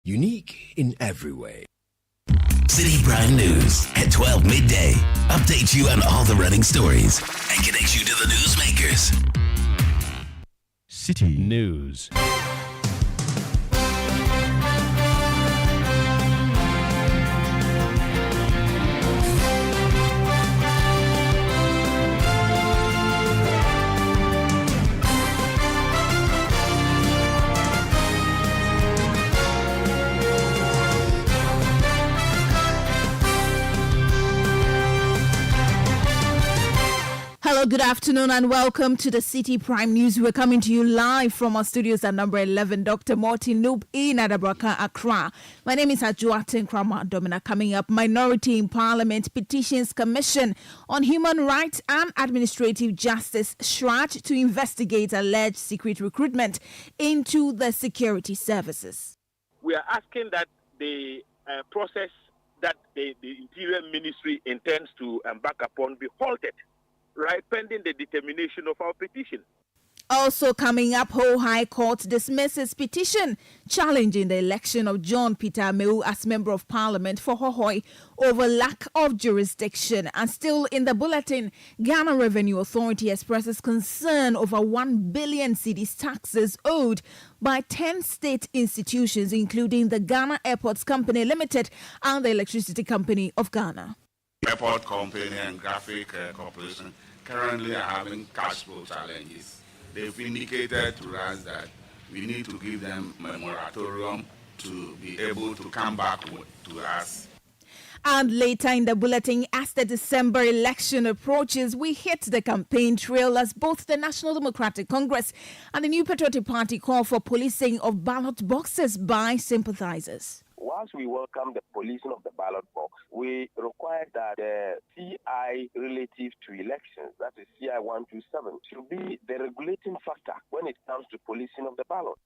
unique in every way. Citi Prime News at 12 midday. Updates you on all the running stories and connects you to the newsmakers. Citi News. Hello, good afternoon and welcome to the Citi Prime News. We're coming to you live from our studios at number 11, Dr. Martin Noob in Adabraka, Accra. My name is Ajuaten Krama Domina. Coming up, Minority in Parliament Petitions Commission on Human Rights and Administrative Justice SHRAJ to investigate alleged secret recruitment into the security services. We are asking that the process that the Interior Ministry intends to embark upon be halted, right, pending the determination of our petition. Also coming up, Ho High Court dismisses petition challenging the election of John Peter Amewu as Member of Parliament for Hohoi over lack of jurisdiction. And still in the bulletin, Ghana Revenue Authority expresses concern over 1 billion cedis taxes owed by 10 state institutions, including the Ghana Airports Company Limited and the Electricity Company of Ghana. Airport Company and Graphic Corporation currently are having cash flow challenges. They've indicated to us that we need to give them a moratorium to be able to come back to us. And later in the bulletin, as the December election approaches, we hit the campaign trail as both the National Democratic Congress and the New Patriotic Party call for policing of ballot boxes by sympathizers. Whilst we welcome the policing of the ballot box, we require that the CI relative to elections, that is CI 127, should be the regulating factor when it comes to policing of the ballot.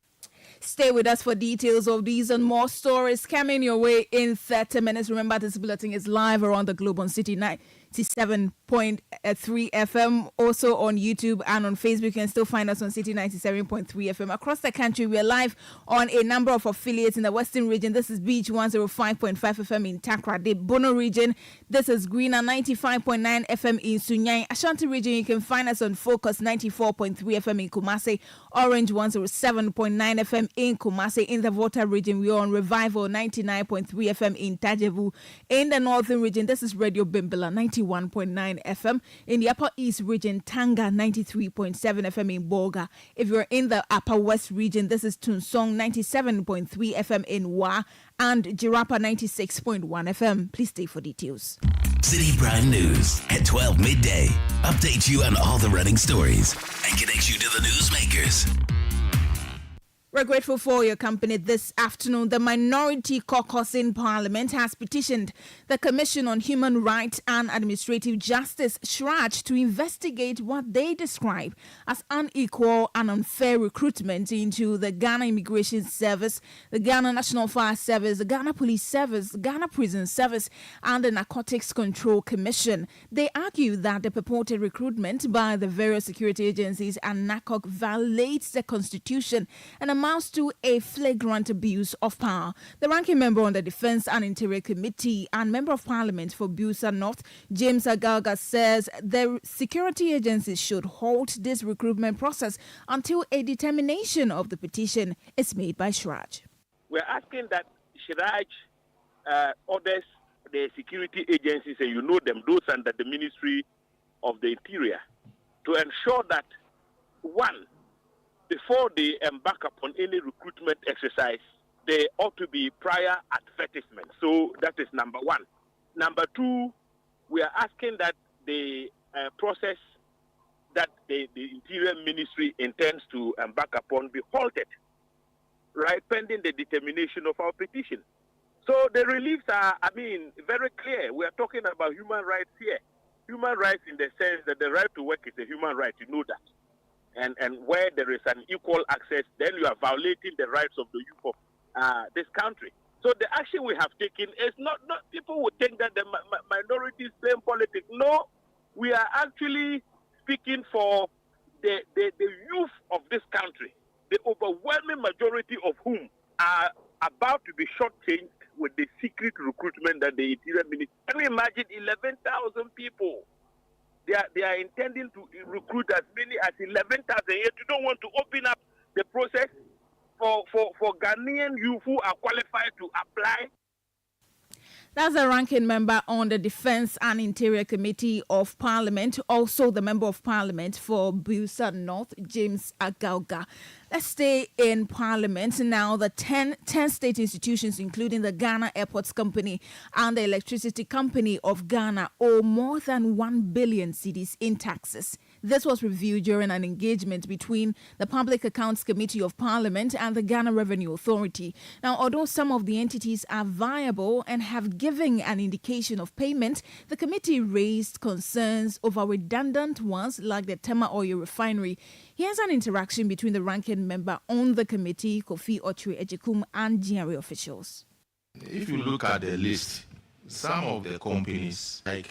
Stay with us for details of these and more stories coming your way in 30 minutes. Remember, this bulletin is live around the globe on Citi 97.3 FM, also on YouTube and on Facebook. You can still find us on Citi 97.3 FM. Across the country, we are live on a number of affiliates in the Western region. This is Beach 105.5 FM in Takra, the Bono region. This is Greener 95.9 FM in Sunyani. Ashanti region, you can find us on Focus 94.3 FM in Kumasi, Orange 107.9 FM in Kumasi. In the Volta region, we are on Revival 99.3 FM in Tajevu. In the Northern region, this is Radio Bimbila 91.9 FM. In the Upper East region, Tanga 93.7 FM in Boga. If you're in the Upper West region, this is Tunsong 97.3 FM in Wa and Jirapa 96.1 FM. Please stay for details. Citi Prime News at 12 midday. Updates you on all the running stories and connects you to the newsmakers. We're grateful for your company this afternoon. The Minority Caucus in Parliament has petitioned the Commission on Human Rights and Administrative Justice, SHRAJ, to investigate what they describe as unequal and unfair recruitment into the Ghana Immigration Service, the Ghana National Fire Service, the Ghana Police Service, the Ghana Prison Service, and the Narcotics Control Commission. They argue that the purported recruitment by the various security agencies and NACOC violates the Constitution and amounts to a flagrant abuse of power. The ranking member on the Defense and Interior Committee and Member of Parliament for Busa North, James Agalga, says the security agencies should halt this recruitment process until a determination of the petition is made by SHRAJ. We're asking that SHRAJ orders the security agencies, and you know them, those under the Ministry of the Interior, to ensure that, one, before they embark upon any recruitment exercise, there ought to be prior advertisement. So that is number one. Number two, we are asking that the process that the Interior Ministry intends to embark upon be halted, right, pending the determination of our petition. So the reliefs are, very clear. We are talking about human rights here. Human rights in the sense that the right to work is a human right, you know that. And where there is an equal access, then you are violating the rights of the youth of this country. So the action we have taken is not people would think that the minorities playing politics. No, we are actually speaking for the youth of this country, the overwhelming majority of whom are about to be shortchanged with the secret recruitment that the Interior Ministry. Can you imagine 11,000 people? They are intending to recruit as many as 11,000, yet you don't want to open up the process for Ghanaian youth who are qualified to apply. That's the ranking member on the Defense and Interior Committee of Parliament, also the Member of Parliament for Busa North, James Agauga. Let's stay in Parliament now. The 10 state institutions, including the Ghana Airports Company and the Electricity Company of Ghana, owe more than 1 billion cedis in taxes. This was reviewed during an engagement between the Public Accounts Committee of Parliament and the Ghana Revenue Authority. Now, although some of the entities are viable and have given an indication of payment, the committee raised concerns over redundant ones like the Tema Oil Refinery. Here's an interaction between the ranking member on the committee, Kofi Otri-Ejikum, and GRA officials. If you look at the list, some of the companies like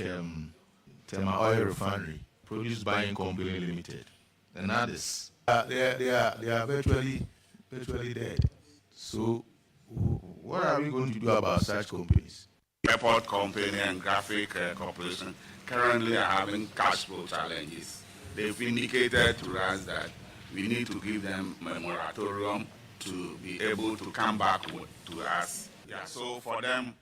Tema Oil Refinery, Produce Buying Company Limited, and others, they are virtually dead. So what are we going to do about such companies? Airport Company and Graphic Corporation currently are having cash flow challenges. They've indicated to us that we need to give them a moratorium to be able to come back to us. Yeah, so for them,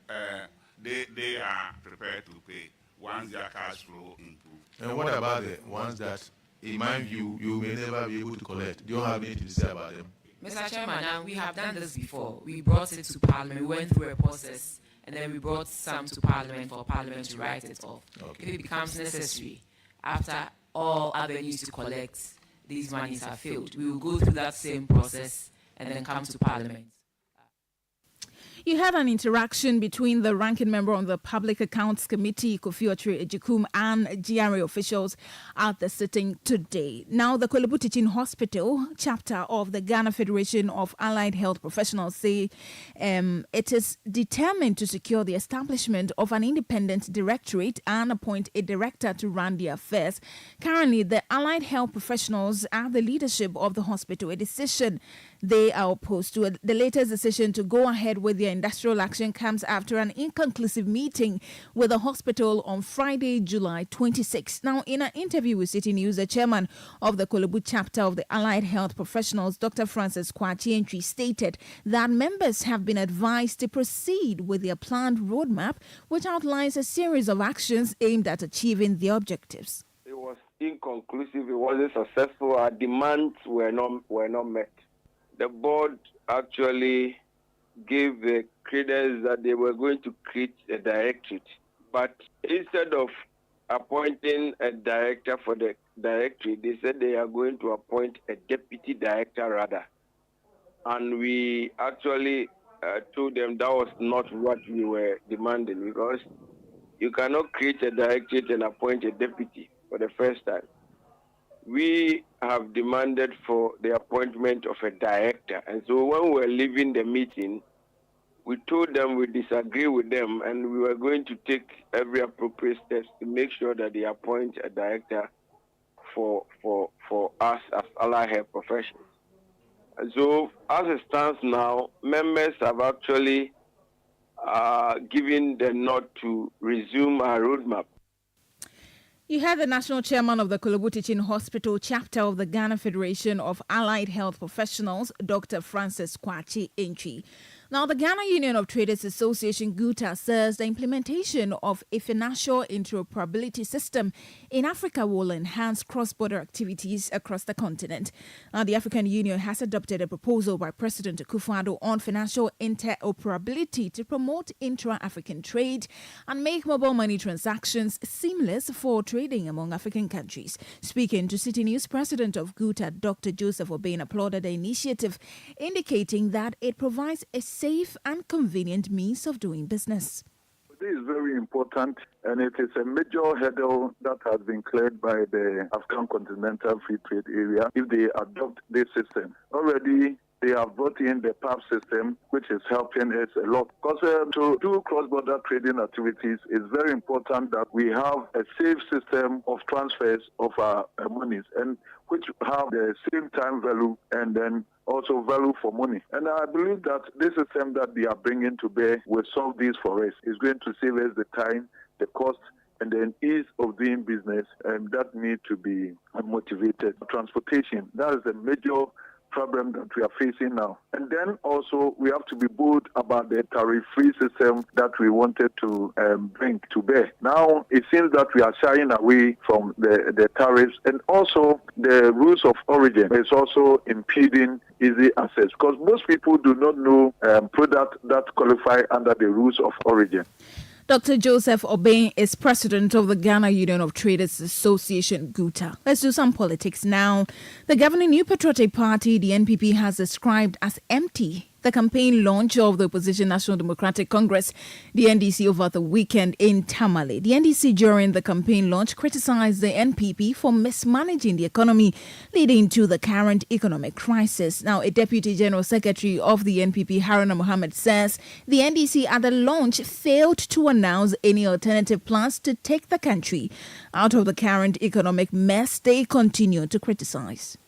they are prepared to pay once their cash flow improves. And what about the ones that, in my view, you may never be able to collect? Do you have anything to say about them? Mr. Chairman, we have done this before. We brought it to Parliament. We went through a process, and then we brought some to Parliament for Parliament to write it off. Okay. If it becomes necessary, after all avenues to collect these monies have failed, we will go through that same process and then come to Parliament. You had an interaction between the ranking member on the Public Accounts Committee, Kofi Otri-Ejikum, and GRA officials at the sitting today. Now, the Kolebu Teaching Hospital chapter of the Ghana Federation of Allied Health Professionals say it is determined to secure the establishment of an independent directorate and appoint a director to run the affairs. Currently, the allied health professionals are the leadership of the hospital, a decision they are opposed to. The latest decision to go ahead with their industrial action comes after an inconclusive meeting with the hospital on Friday, July 26. Now, in an interview with Citi News, the chairman of the Kolebu chapter of the Allied Health Professionals, Dr. Francis Kwachi, stated that members have been advised to proceed with their planned roadmap, which outlines a series of actions aimed at achieving the objectives. It was inconclusive. It wasn't successful. Our demands were not met. The board actually gave the credence that they were going to create a directorate. But instead of appointing a director for the directorate, they said they are going to appoint a deputy director rather. And we actually told them that was not what we were demanding, because you cannot create a directorate and appoint a deputy for the first time. We have demanded for the appointment of a director. And so when we were leaving the meeting, we told them we disagree with them and we were going to take every appropriate steps to make sure that they appoint a director for us as allied health professionals. And so as it stands now, members have actually given the nod to resume our roadmap. You had the national chairman of the Kolebu Teaching Hospital chapter of the Ghana Federation of Allied Health Professionals, Dr. Francis Kwachi. Now, the Ghana Union of Traders Association, GUTA, says the implementation of a financial interoperability system in Africa will enhance cross-border activities across the continent. Now, the African Union has adopted a proposal by President Akufo-Addo on financial interoperability to promote intra-African trade and make mobile money transactions seamless for trading among African countries. Speaking to Citi News, President of GUTA, Dr. Joseph Obeng, applauded the initiative, indicating that it provides a safe and convenient means of doing business. This is very important, and it is a major hurdle that has been cleared by the African Continental Free Trade Area if they adopt this system. Already, they have brought in the PAP system, which is helping us a lot. Because to do cross-border trading activities, it's very important that we have a safe system of transfers of our monies, and which have the same time value and then also value for money. And I believe that this system that they are bringing to bear will solve this for us. It's going to save us the time, the cost, and the ease of doing business, and that need to be motivated. Transportation, that is a major problem that we are facing now. And then also we have to be bold about the tariff-free system that we wanted to bring to bear. Now it seems that we are shying away from the tariffs, and also the rules of origin is also impeding easy access, because most people do not know products that qualify under the rules of origin. Dr. Joseph Obeng is president of the Ghana Union of Traders Association, GUTA. Let's do some politics now. The governing New Patriotic Party, the NPP, has described as empty the campaign launch of the opposition National Democratic Congress, the NDC, over the weekend in Tamale. The NDC, during the campaign launch, criticized the NPP for mismanaging the economy, leading to the current economic crisis. Now, a Deputy General Secretary of the NPP, Haruna Mohammed, says the NDC at the launch failed to announce any alternative plans to take the country out of the current economic mess they continue to criticize.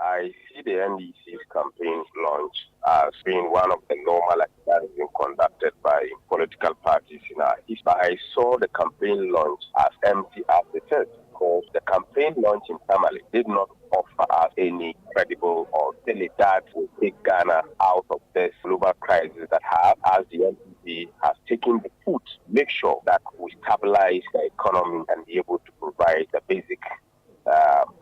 I see the NDC's campaign launch as being one of the normal activities that has been conducted by political parties in our history. But I saw the campaign launch as empty as it is, because the campaign launch in Tamale did not offer us any credible or daily that will take Ghana out of this global crisis that as the NPP has taken the foot, make sure that we stabilize the economy and be able to provide the basic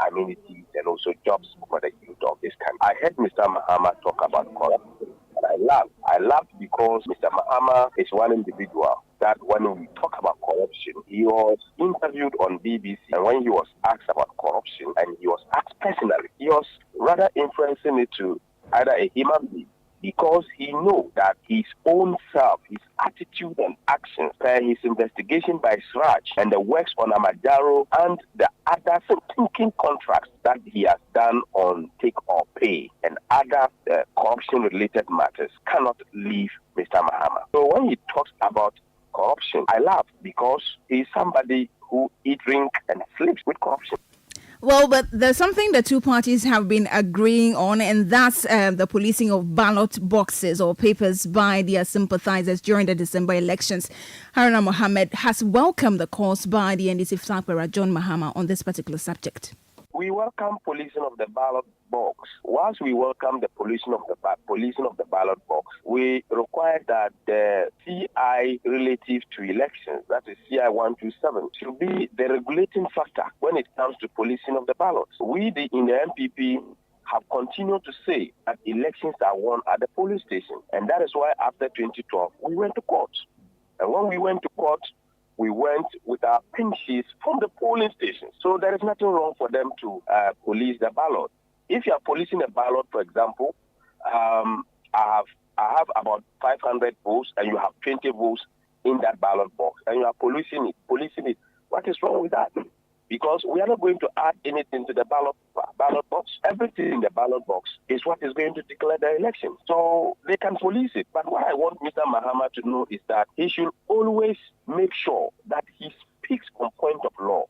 amenities and also jobs for the youth of this country. I heard Mr. Mahama talk about corruption, and I laughed. I laughed because Mr. Mahama is one individual that when we talk about corruption, he was interviewed on BBC, and when he was asked about corruption, and he was asked personally, he was rather influencing it to either a human being, because he knows that his own self, his attitude and actions, his investigation by Sraj and the works on Amadaro and the other thinking contracts that he has done on take or pay and other corruption-related matters cannot leave Mr. Mahama. So when he talks about corruption, I laugh because he's somebody who eats, drink, and sleeps with corruption. Well, but there's something the two parties have been agreeing on, and that's the policing of ballot boxes or papers by their sympathizers during the December elections. Haruna Mohammed has welcomed the calls by the NDC flagbearer John Mahama on this particular subject. We welcome policing of the ballot box. Once we welcome the policing of the ballot box, we require that the CI relative to elections, that is CI 127, should be the regulating factor when it comes to policing of the ballots. We in the MPP have continued to say that elections are won at the polling station, and that is why after 2012 we went to court. And when we went to court, we went with our pinches from the polling station. So there is nothing wrong for them to police the ballot. If you are policing a ballot, for example, I have about 500 votes and you have 20 votes in that ballot box and you are policing it. What is wrong with that? Because we are not going to add anything to the ballot box. Everything in the ballot box is what is going to declare the election. So they can police it. But what I want Mr. Mahama to know is that he should always make sure that he speaks on point of law.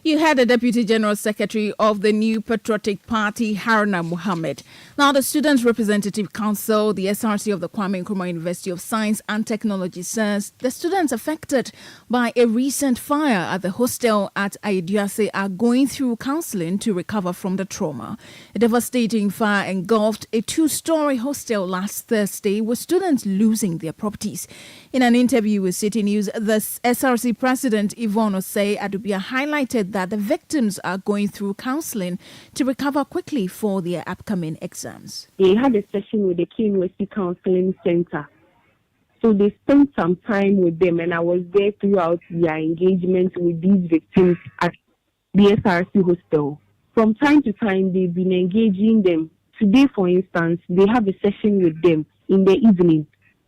You had the Deputy General Secretary of the New Patriotic Party, Haruna Mohammed. Now, the Students' Representative Council, the SRC of the Kwame Nkrumah University of Science and Technology, says the students affected by a recent fire at the hostel at Ayeduase are going through counseling to recover from the trauma. A devastating fire engulfed a two-story hostel last Thursday, with students losing their properties. In an interview with Citi News, the SRC President Yvonne Osei Adubia highlighted that the victims are going through counseling to recover quickly for their upcoming exams. They had a session with the Key University Counseling Center. So they spent some time with them, and I was there throughout their engagement with these victims at the SRC hostel. From time to time, they've been engaging them. Today, for instance, they have a session with them in the evening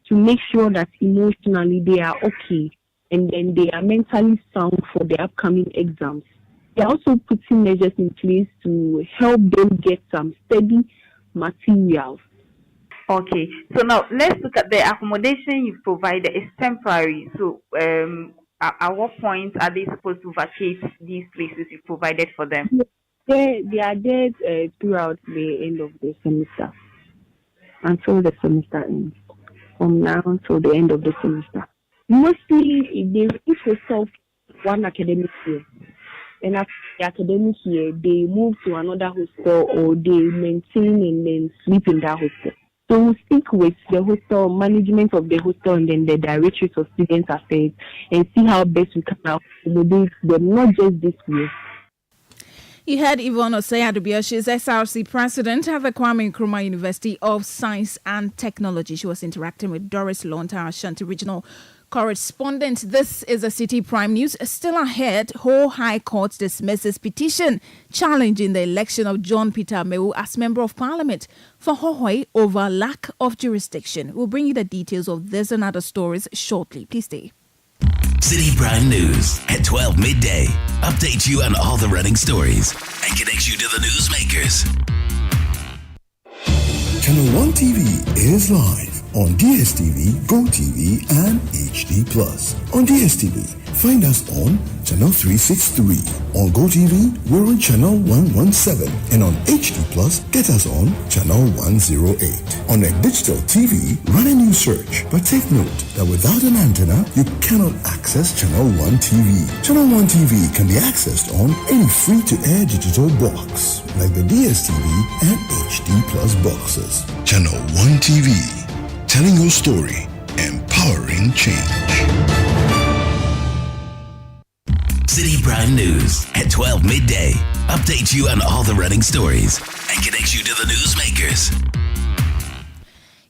to make sure that emotionally they are okay and then they are mentally sound for the upcoming exams. They are also putting measures in place to help them get some steady materials. Okay, so now let's look at the accommodation you've provided. It's temporary. So at what point are they supposed to vacate these places you provided for them? They are there throughout the end of the semester, until the semester ends. From now until the end of the semester. Mostly, they reach hostel one academic year. And after the academic year, they move to another hostel or they maintain and then sleep in that hostel. So we speak with the hostel, management of the hostel, and then the directors of students affairs and see how best we can accommodate them, not just this year. You heard Yvonne Osei-Adubia. She's SRC president at the Kwame Nkrumah University of Science and Technology. She was interacting with Doris Lonta, Ashanti regional correspondent. This is a Citi Prime News. Still ahead, Ho High Court dismisses petition challenging the election of John Peter Amewu as Member of Parliament for Hohoi over lack of jurisdiction. We'll bring you the details of this and other stories shortly. Please stay. Citi Prime News at 12 midday. Update you on all the running stories and connects you to the newsmakers. Channel 1 TV is live on DSTV, GoTV, and HD+. On DSTV, find us on Channel 363. On GoTV, we're on Channel 117. And on HD+, get us on Channel 108. On a digital TV, run a new search. But take note that without an antenna, you cannot access Channel 1 TV. Channel 1 TV can be accessed on any free-to-air digital box, like the DSTV and HD+ boxes. Channel 1 TV. Telling your story, empowering change. Citi Prime News at 12 midday. Update you on all the running stories and connects you to the newsmakers.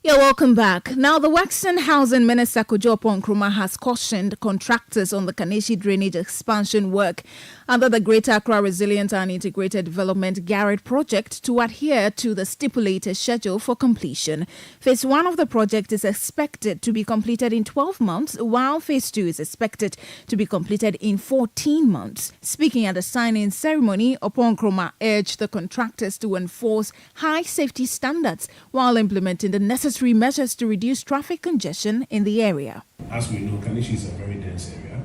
Yeah, welcome back. Now, the Works and Housing Minister Kojo Nkrumah has cautioned contractors on the Kaneshi drainage expansion work under the Greater Accra Resilient and Integrated Development Garrett project to adhere to the stipulated schedule for completion. Phase 1 of the project is expected to be completed in 12 months, while Phase 2 is expected to be completed in 14 months. Speaking at the signing ceremony, Nkrumah urged the contractors to enforce high safety standards while implementing the necessary measures to reduce traffic congestion in the area. As we know, Kaneshi is a very dense area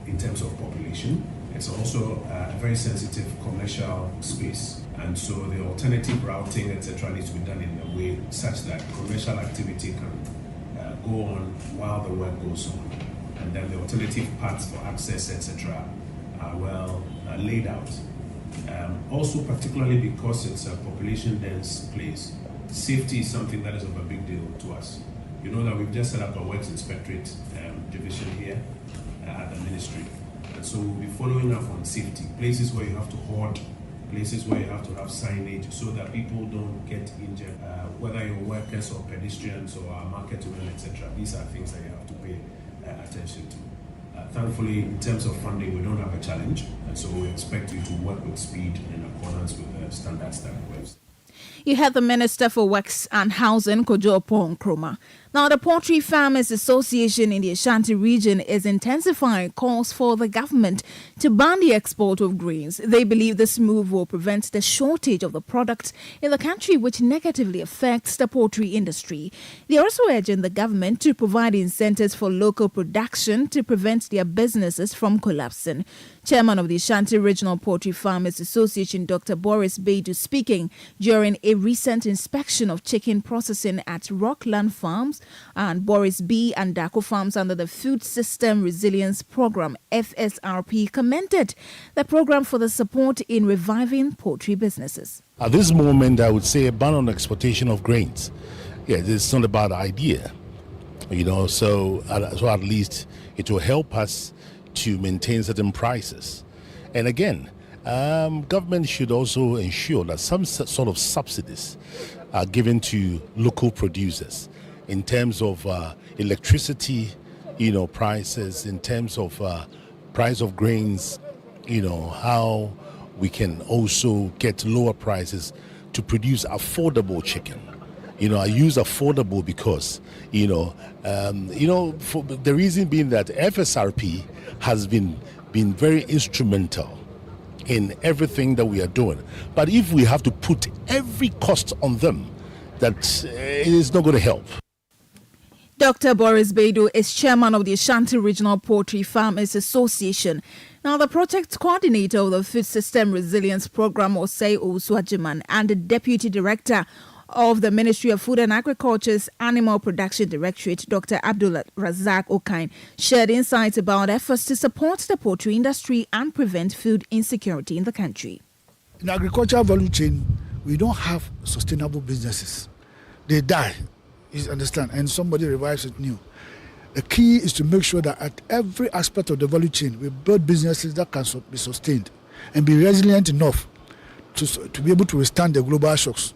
in terms of population. It's also a very sensitive commercial space, and so the alternative routing, etc., needs to be done in a way such that commercial activity can go on while the work goes on, and then the alternative paths for access, etc., are well laid out. Also, particularly because it's a population-dense place, safety is something that is of a big deal to us. You know that we've just set up a Works Inspectorate division here at the ministry. And so we'll be following up on safety, places where you have to hoard, places where you have to have signage so that people don't get injured, whether you're workers or pedestrians or market women, etc. These are things that you have to pay attention to. Thankfully, in terms of funding, we don't have a challenge, and so we expect you to work with speed in accordance with the standards that we have. You heard the Minister for Works and Housing, Kojo Nkrumah. Now, the Poultry Farmers Association in the Ashanti region is intensifying calls for the government to ban the export of grains. They believe this move will prevent the shortage of the product in the country, which negatively affects the poultry industry. They are also urging the government to provide incentives for local production to prevent their businesses from collapsing. Chairman of the Ashanti Regional Poultry Farmers Association, Dr. Boris Beidu, speaking during a recent inspection of chicken processing at Rockland Farms and Boris B. and Dako Farms under the Food System Resilience Program, FSRP, commended the program for the support in reviving poultry businesses. At this moment, I would say a ban on exportation of grains. Yeah, it's not a bad idea, so at least it will help us to maintain certain prices. And again, government should also ensure that some sort of subsidies are given to local producers in terms of electricity, prices, in terms of price of grains, how we can also get lower prices to produce affordable chicken. I use affordable because, for the reason being that FSRP has been very instrumental in everything that we are doing. But if we have to put every cost on them, that it is not going to help. Dr. Boris Beidou is chairman of the Ashanti Regional Poultry Farmers Association. Now, the project coordinator of the Food System Resilience Program, Osei Owusu-Agyemang, and the deputy director of the Ministry of Food and Agriculture's Animal Production Directorate, Dr. Abdul Razak Okain, shared insights about efforts to support the poultry industry and prevent food insecurity in the country. In the agricultural value chain, we don't have sustainable businesses. They die, you understand, and somebody revives it new. The key is to make sure that at every aspect of the value chain, we build businesses that can be sustained and be resilient enough to be able to withstand the global shocks.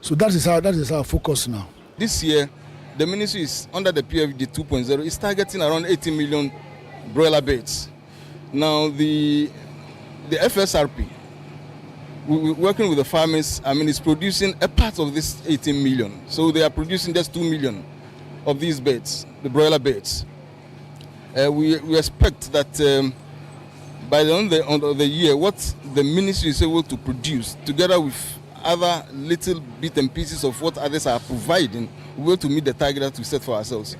So that is our focus now. This year, the ministry is under the PFD 2.0. It's targeting around 80 million broiler birds. Now the FSRP, we're working with the farmers. Is producing a part of this 18 million. So they are producing just 2 million of these birds, the broiler birds. We expect that by the end of the year, what the ministry is able to produce, together with other little bits and pieces of what others are providing, we will to meet the target that we set for ourselves.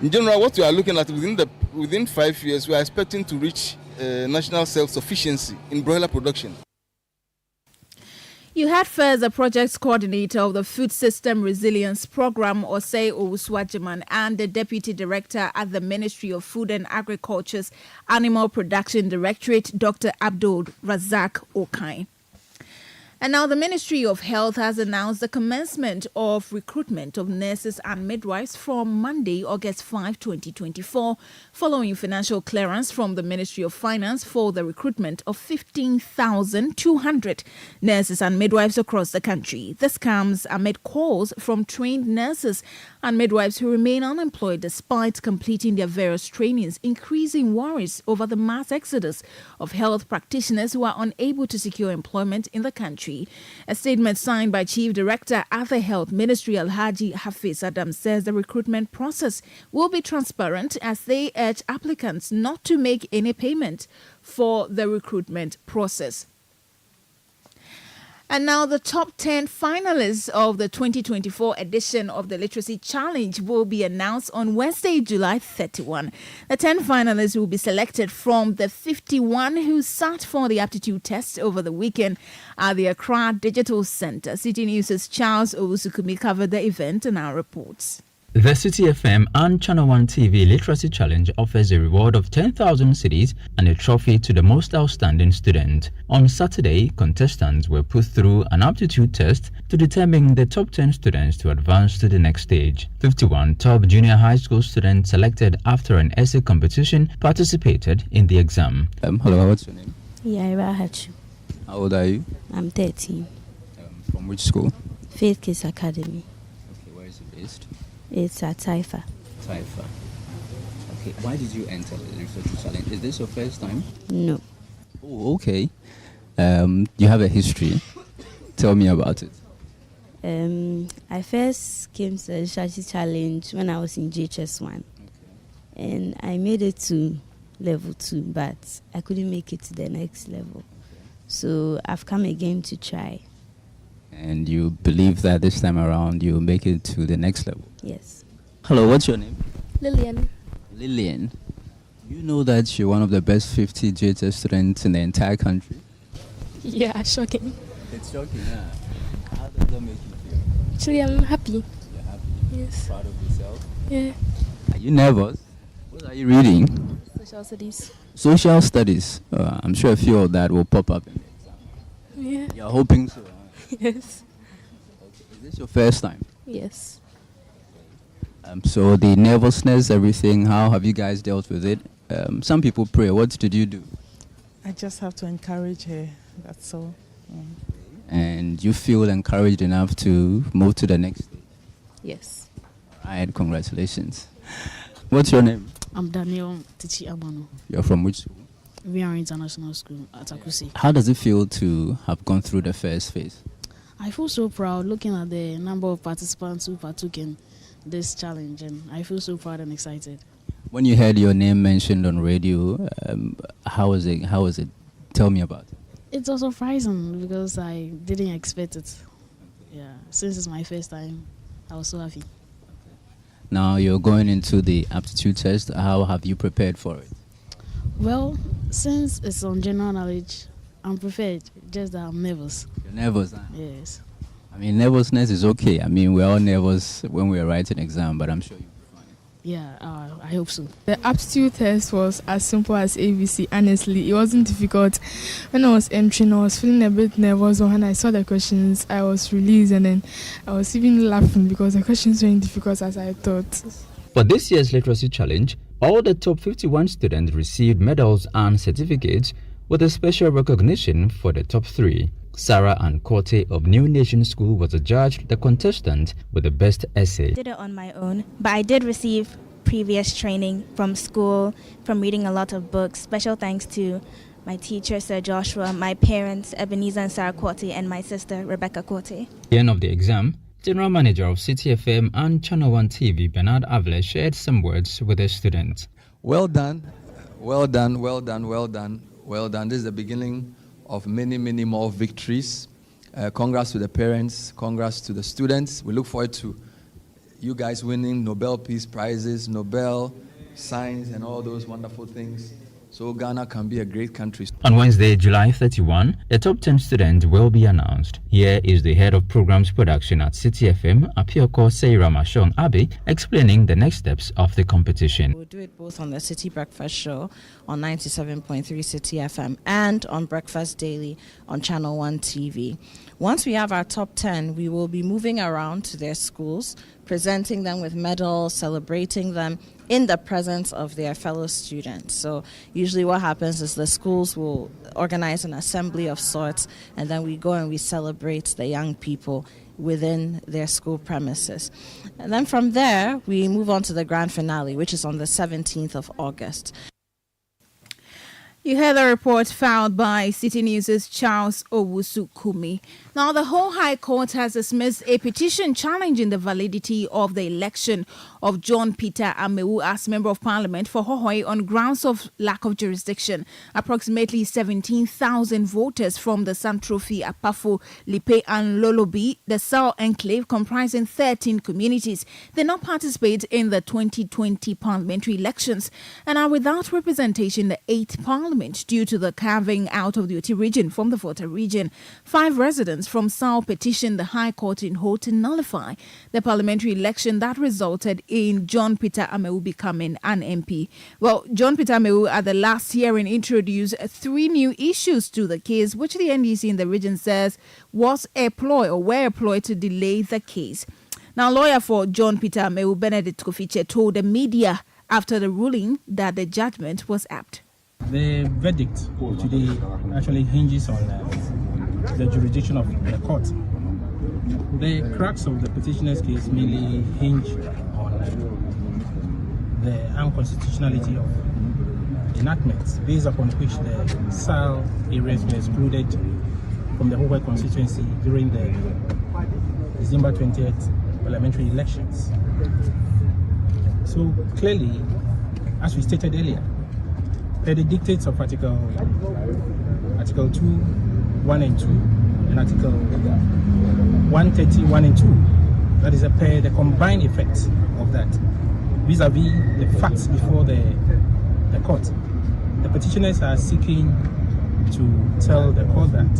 In general, what we are looking at within 5 years, we are expecting to reach national self-sufficiency in broiler production. You had first the project coordinator of the Food System Resilience Program, Osei Owusu-Agyemang, and the deputy director at the Ministry of Food and Agriculture's Animal Production Directorate, Dr. Abdul Razak Okain. And now the Ministry of Health has announced the commencement of recruitment of nurses and midwives from Monday, August 5, 2024, following financial clearance from the Ministry of Finance for the recruitment of 15,200 nurses and midwives across the country. This comes amid calls from trained nurses and midwives who remain unemployed despite completing their various trainings, increasing worries over the mass exodus of health practitioners who are unable to secure employment in the country. A statement signed by Chief Director at the Health Ministry, Alhaji Hafiz Adam, says the recruitment process will be transparent as they urge applicants not to make any payment for the recruitment process. And now the top 10 finalists of the 2024 edition of the Literacy Challenge will be announced on Wednesday, July 31. The 10 finalists will be selected from the 51 who sat for the aptitude test over the weekend at the Accra Digital Centre. Citi News' Charles Owusukumi covered the event and our reports. The Citi FM and Channel 1 TV Literacy Challenge offers a reward of 10,000 cedis and a trophy to the most outstanding student. On Saturday, contestants were put through an aptitude test to determine the top 10 students to advance to the next stage. 51 top junior high school students selected after an essay competition participated in the exam. Hello, what's your name? Yaira Hachu. How old are you? I'm 13. From which school? Faith Kids Academy. Okay, where is it based? It's at Taifa. Taifa. Okay, why did you enter the Literacy Challenge? Is this your first time? No. Oh, okay. You have a history. Tell me about it. I first came to the Literacy Challenge when I was in JHS1. And I made it to level 2, but I couldn't make it to the next level. So I've come again to try. And you believe that this time around you'll make it to the next level? Yes. Hello, what's your name? Lillian. Lillian. You know that you're one of the best 50 JHS students in the entire country? Yeah, shocking. It's shocking, yeah. How does that make you feel? Actually, I'm happy. You're happy? Yes. Proud of yourself? Yeah. Are you nervous? What are you reading? Social studies. Social studies. I'm sure a few of that will pop up in the exam. Yeah. You're hoping so, huh? Yes. Okay. Is this your first time? Yes. So the nervousness, everything, how have you guys dealt with it? Some people pray. What did you do? I just have to encourage her. That's all. And you feel encouraged enough to move to the next stage? Yes. All right, congratulations. What's your name? I'm Daniel Tichi Abano. You're from which school? We are International School at Akusi. How does it feel to have gone through the first phase? I feel so proud looking at the number of participants who partook in this challenge, and I feel so proud and excited. When you heard your name mentioned on radio, how was it? How was it? Tell me about it. It was surprising because I didn't expect it. Yeah, since it's my first time, I was so happy. Now you're going into the aptitude test. How have you prepared for it? Well, since it's on general knowledge, I'm prepared, just that I'm nervous. You're nervous, huh? Yes. I mean, nervousness is okay. I mean, we're all nervous when we're writing an exam, but I'm sure you'll be fine. Yeah, I hope so. The aptitude test was as simple as ABC, honestly. It wasn't difficult. When I was entering, I was feeling a bit nervous, but when I saw the questions, I was released, and then I was even laughing because the questions weren't difficult as I thought. For this year's literacy challenge, all the top 51 students received medals and certificates, with a special recognition for the top 3. Sarah and Korte of New Nation School was adjudged the contestant with the best essay. I did it on my own, but I did receive previous training from school, from reading a lot of books. Special thanks to my teacher, Sir Joshua, my parents, Ebenezer and Sarah Korte, and my sister, Rebecca Korte. At the end of the exam, General Manager of Citi FM and Channel 1 TV, Bernard Avle, shared some words with the students. Well done, well done, well done, well done, well done. This is the beginning of many, many more victories. Congrats to the parents, congrats to the students. We look forward to you guys winning Nobel Peace Prizes, Nobel Science, and all those wonderful things. So Ghana can be a great country. On Wednesday, July 31, the top 10 students will be announced. Here is the head of programs production at Citi FM, Apioko Seiramashon Abe, explaining the next steps of the competition. We'll do it both on the Citi Breakfast Show on 97.3 Citi FM and on Breakfast Daily on Channel 1 TV. Once we have our top 10, we will be moving around to their schools, presenting them with medals, celebrating them in the presence of their fellow students. So usually what happens is the schools will organize an assembly of sorts, and then we go and we celebrate the young people within their school premises. And then from there, we move on to the grand finale, which is on the 17th of August. You heard the report filed by City News' Charles Owusu-Kumi. Now, the whole High Court has dismissed a petition challenging the validity of the election of John Peter Amewu as Member of Parliament for Hohoe on grounds of lack of jurisdiction. Approximately 17,000 voters from the Santrofi, Apafo, Lipe and Lolobi, the Sao Enclave, comprising 13 communities, did not participate in the 2020 parliamentary elections and are without representation in the 8th Parliament due to the carving out of the Oti region from the Volta region. 5 residents from Sao petitioned the High Court in Ho to nullify the parliamentary election that resulted in John Peter Amewu becoming an MP. Well, John Peter Amewu at the last hearing introduced 3 new issues to the case, which the NDC in the region says was a ploy or were a ploy to delay the case. Now, lawyer for John Peter Amewu, Benedict Kofiche, told the media after the ruling that the judgment was apt. The verdict today actually hinges on the jurisdiction of the court. The crux of the petitioner's case mainly hinge on the unconstitutionality of enactments based upon which the SAL areas were excluded from the Hohoe constituency during the December 20th parliamentary elections. So clearly, as we stated earlier, per the dictates of Article 2, 1 and 2, and Article 130, 1 and 2, that is per the combined effect of that, vis-a-vis the facts before the court. The petitioners are seeking to tell the court that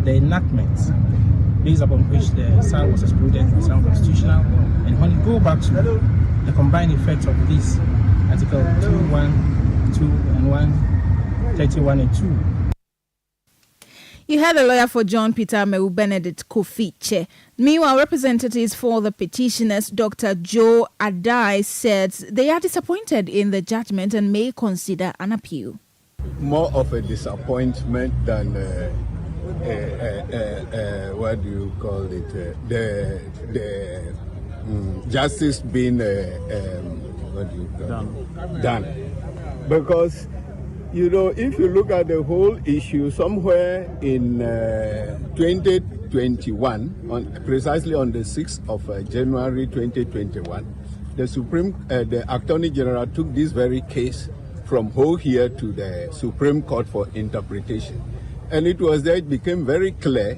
the enactment based upon which the SAL was excluded was unconstitutional, and when you go back to the combined effect of this Article 2, 1, 2 and 131 and 2. You had a lawyer for John Peter Amewu, Benedict Kofiche. Meanwhile, representatives for the petitioners, Dr. Joe Adai, said they are disappointed in the judgment and may consider an appeal. More of a disappointment than what do you call it? The justice being what do you call done. Because, you know, if you look at the whole issue, somewhere in 2021, precisely on the 6th of January 2021, the Attorney General took this very case from Ho here to the Supreme Court for interpretation. And it was there it became very clear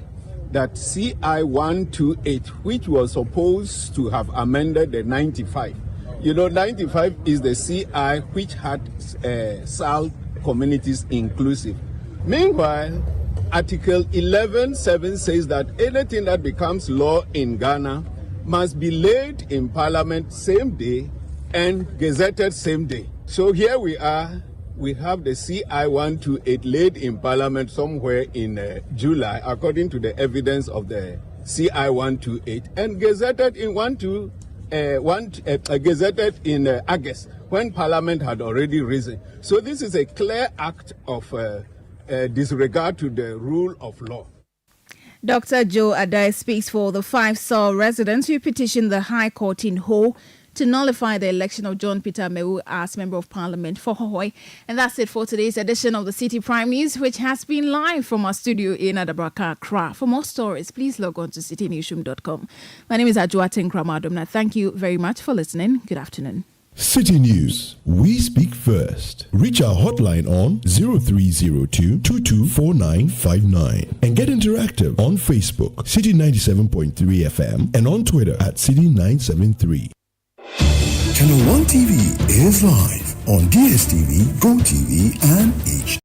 that CI 128, which was supposed to have amended the 95, 95 is the CI which had SAL communities inclusive. Meanwhile, Article 11.7 says that anything that becomes law in Ghana must be laid in Parliament same day and gazetted same day. So here we are. We have the CI 128 laid in Parliament somewhere in July, according to the evidence of the CI 128, and gazetted in gazetted in August, when Parliament had already risen. So this is a clear act of disregard to the rule of law. Dr. Joe Adai speaks for the 5 SAL residents who petitioned the High Court in Ho to nullify the election of John Peter Mewu as Member of Parliament for Hohoi. And that's it for today's edition of the Citi Prime News, which has been live from our studio in Adabraka, Accra. For more stories, please log on to citinewsroom.com. My name is Ajuatin Kramadumna. Thank you very much for listening. Good afternoon. Citi News. We speak first. Reach our hotline on 0302 224959 and get interactive on Facebook, Citi 97.3 FM, and on Twitter at Citi 973. Channel 1 TV is live on DSTV, GoTV, and HD.